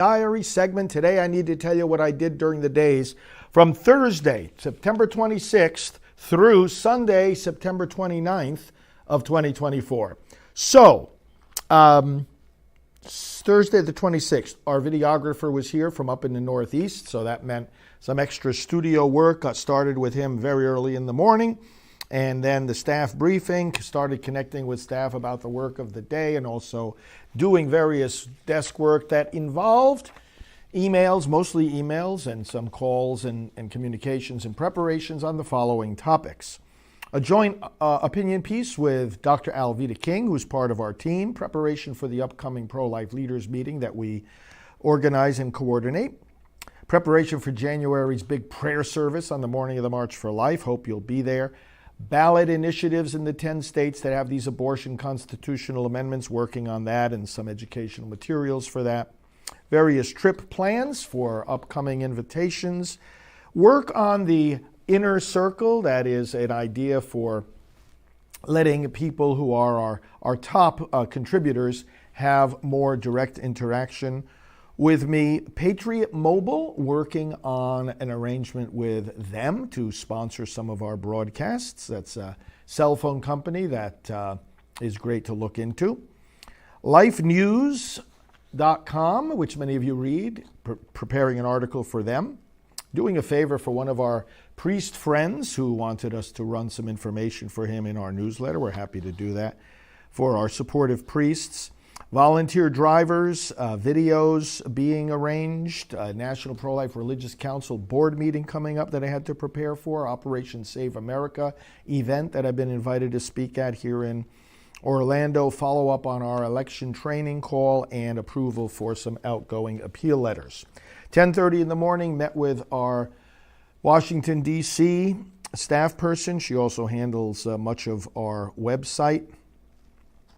Diary segment. Today I need to tell you what I did during the days from Thursday, September 26th through Sunday, September 29th of 2024. So, Thursday the 26th, our videographer was here from up in the Northeast, so that meant some extra studio work. Got started with him very early in the morning, and then the staff briefing, started connecting with staff about the work of the day and also doing various desk work that involved emails, mostly emails, and some calls and communications and preparations on the following topics. A joint opinion piece with Dr. Alveda King, who's part of our team, preparation for the upcoming pro-life leaders meeting that we organize and coordinate, preparation for January's big prayer service on the morning of the March for Life. Hope you'll be there. Ballot initiatives in the 10 states that have these abortion constitutional amendments, working on that and some educational materials for that. Various trip plans for upcoming invitations. Work on the inner circle, that is an idea for letting people who are our top contributors have more direct interaction with me. Patriot Mobile, working on an arrangement with them to sponsor some of our broadcasts. That's a cell phone company that is great to look into. LifeNews.com, which many of you read, preparing an article for them. Doing a favor for one of our priest friends who wanted us to run some information for him in our newsletter. We're happy to do that for our supportive priests. Volunteer drivers, videos being arranged, National Pro-Life Religious Council board meeting coming up that I had to prepare for, Operation Save America event that I've been invited to speak at here in Orlando, follow up on our election training call, and approval for some outgoing appeal letters. 10:30 in the morning, met with our Washington, D.C. staff person. She also handles much of our website.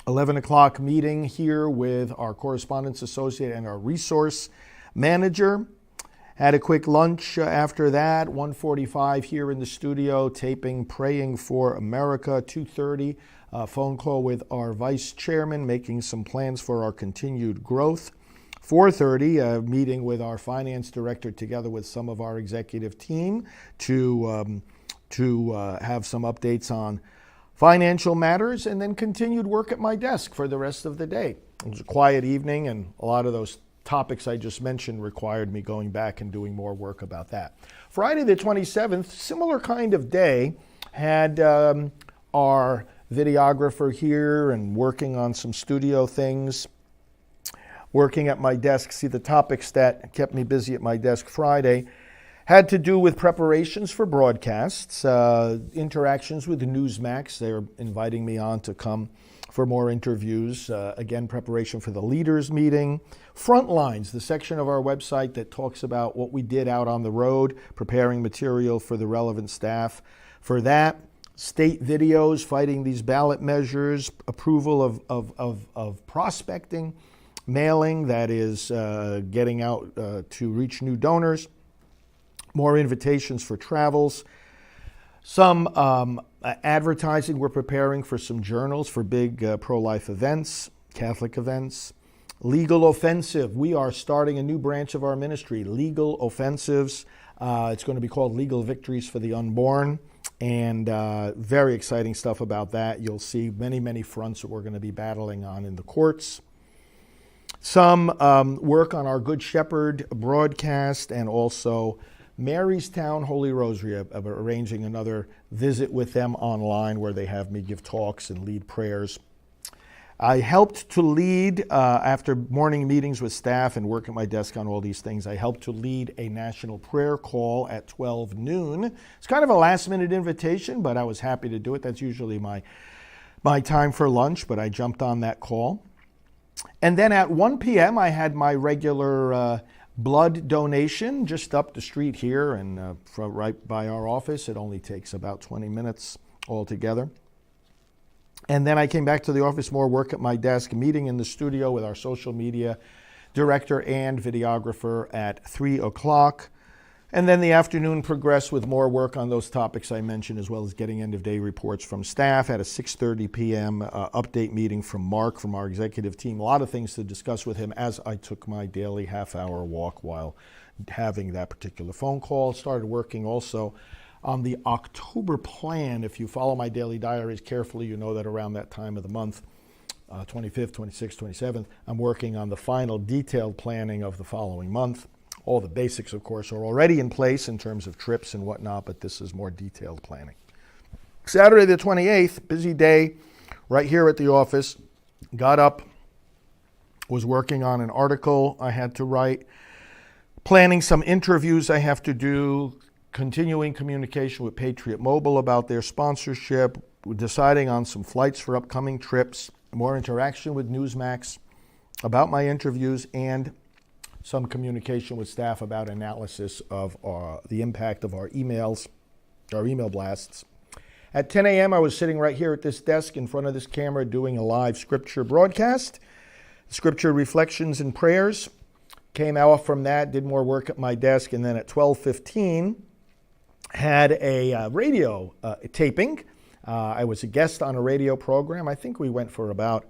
11 o'clock meeting here with our correspondence associate and our resource manager. Had a quick lunch after that. 1:45 here in the studio, taping Praying for America. 2:30, phone call with our vice chairman, making some plans for our continued growth. 4:30, a meeting with our finance director together with some of our executive team to have some updates on financial matters, and then continued work at my desk for the rest of the day. It was a quiet evening, and a lot of those topics I just mentioned required me going back and doing more work about that. Friday the 27th, similar kind of day, had our videographer here and working on some studio things, working at my desk. See, the topics that kept me busy at my desk Friday had to do with preparations for broadcasts, interactions with Newsmax. They're inviting me on to come for more interviews. Again, preparation for the leaders meeting. Frontlines, the section of our website that talks about what we did out on the road, preparing material for the relevant staff for that. State videos, fighting these ballot measures, approval of prospecting, mailing, that is getting out to reach new donors. More invitations for travels. Some advertising. We're preparing for some journals for big pro-life events, Catholic events. Legal offensive. We are starting a new branch of our ministry, legal offensives. It's going to be called Legal Victories for the Unborn. And very exciting stuff about that. You'll see many, many fronts that we're going to be battling on in the courts. Some work on our Good Shepherd broadcast, and also Marystown Holy Rosary. I'm arranging another visit with them online where they have me give talks and lead prayers. I helped to lead, after morning meetings with staff and work at my desk on all these things, I helped to lead a national prayer call at 12 noon. It's kind of a last-minute invitation, but I was happy to do it. That's usually my time for lunch, but I jumped on that call. And then at 1 p.m., I had my regular blood donation just up the street here and right by our office. It only takes about 20 minutes altogether. And then I came back to the office, more work at my desk, meeting in the studio with our social media director and videographer at 3 o'clock. And then the afternoon progressed with more work on those topics I mentioned, as well as getting end-of-day reports from staff. Had a 6:30 p.m. Update meeting from Mark from our executive team. A lot of things to discuss with him as I took my daily half-hour walk while having that particular phone call. Started working also on the October plan. If you follow my daily diaries carefully, you know that around that time of the month, 25th, 26th, 27th, I'm working on the final detailed planning of the following month. All the basics, of course, are already in place in terms of trips and whatnot, but this is more detailed planning. Saturday the 28th, busy day right here at the office. Got up, was working on an article I had to write, planning some interviews I have to do, continuing communication with Patriot Mobile about their sponsorship, deciding on some flights for upcoming trips, more interaction with Newsmax about my interviews, and some communication with staff about analysis of the impact of our email blasts. At 10 a.m., I was sitting right here at this desk in front of this camera doing a live scripture broadcast, scripture reflections and prayers. Came out from that, did more work at my desk, and then at 12:15, had a radio taping. I was a guest on a radio program. I think we went for about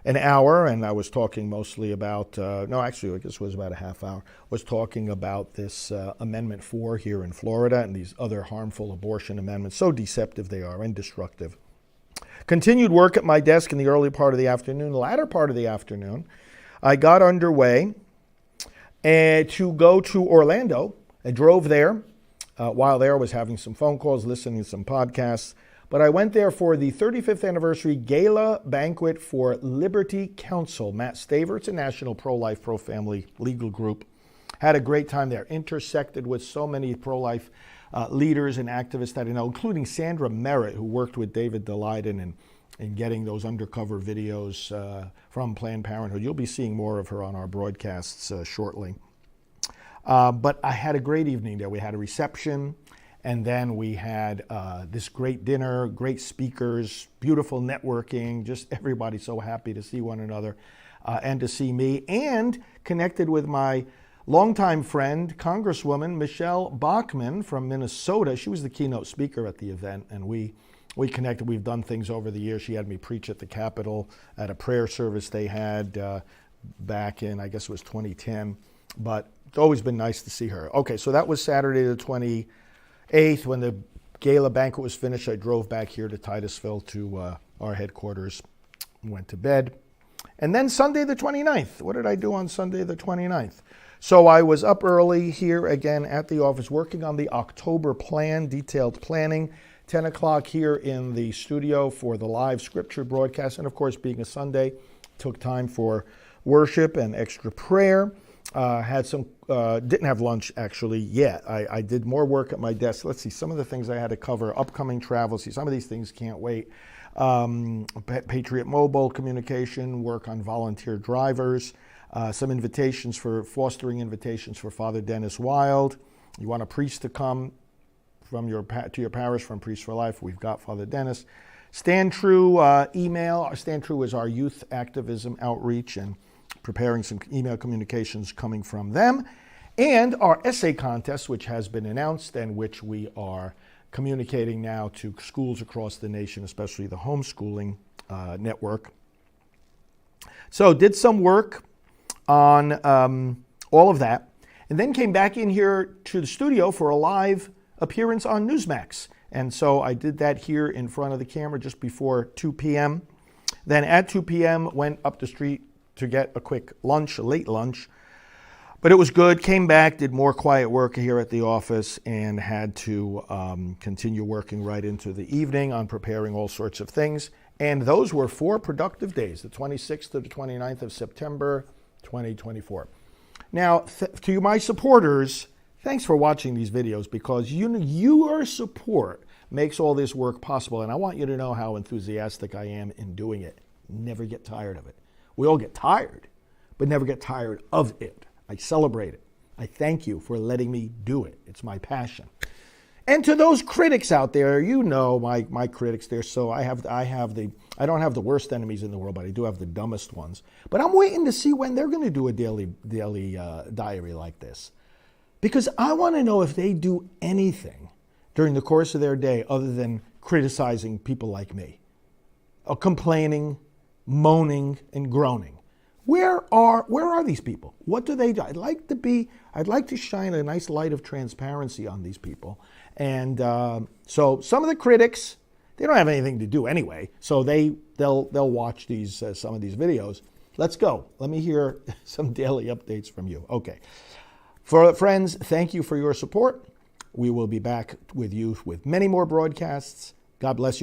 an hour, and I was talking mostly about, I guess it was about a half hour, was talking about this Amendment 4 here in Florida and these other harmful abortion amendments. So deceptive they are and destructive. Continued work at my desk in the early part of the afternoon. The latter part of the afternoon, I got underway to go to Orlando. I drove there. While there, I was having some phone calls, listening to some podcasts. But I went there for the 35th anniversary gala banquet for Liberty Counsel. Matt Staver, it's a national pro-life, pro-family legal group. Had a great time there. Intersected with so many pro-life leaders and activists that I know, including Sandra Merritt, who worked with David Daleiden in getting those undercover videos from Planned Parenthood. You'll be seeing more of her on our broadcasts shortly. But I had a great evening there. We had a reception. And then we had this great dinner, great speakers, beautiful networking, just everybody so happy to see one another and to see me, and connected with my longtime friend, Congresswoman Michelle Bachmann from Minnesota. She was the keynote speaker at the event, and we connected. We've done things over the years. She had me preach at the Capitol at a prayer service they had back in, I guess it was 2010. But it's always been nice to see her. Okay, so that was Saturday the 28th. When the gala banquet was finished, I drove back here to Titusville to our headquarters and went to bed. And then Sunday the 29th. What did I do on Sunday the 29th? So I was up early here again at the office working on the October plan, detailed planning. 10 o'clock here in the studio for the live scripture broadcast. And of course, being a Sunday, took time for worship and extra prayer. Didn't have lunch actually yet. I did more work at my desk. Let's see, some of the things I had to cover, upcoming travel. See, some of these things can't wait. Patriot Mobile communication, work on volunteer drivers, some invitations for fostering invitations for Father Dennis Wild. You want a priest to come from to your parish from Priests for Life, we've got Father Dennis. Stand True email. Stand True is our youth activism outreach and preparing some email communications coming from them, and our essay contest, which has been announced and which we are communicating now to schools across the nation, especially the homeschooling network. So did some work on all of that, and then came back in here to the studio for a live appearance on Newsmax. And so I did that here in front of the camera just before 2 p.m. Then at 2 p.m. went up the street to get a quick lunch, a late lunch. But it was good. Came back, did more quiet work here at the office, and had to continue working right into the evening on preparing all sorts of things. And those were 4 productive days, the 26th to the 29th of September, 2024. Now, to my supporters, thanks for watching these videos, because your support makes all this work possible. And I want you to know how enthusiastic I am in doing it. Never get tired of it. We all get tired, but never get tired of it. I celebrate it. I thank you for letting me do it. It's my passion. And to those critics out there, you know my critics there. So I don't have the worst enemies in the world, but I do have the dumbest ones. But I'm waiting to see when they're going to do a daily diary like this. Because I want to know if they do anything during the course of their day other than criticizing people like me, or complaining, moaning, and groaning. Where are these people? What do they do? I'd like to shine a nice light of transparency on these people. And so some of the critics, they don't have anything to do anyway, so they'll watch some of these videos. Let's go. Let me hear some daily updates from you. Okay. For friends, thank you for your support. We will be back with you with many more broadcasts. God bless you.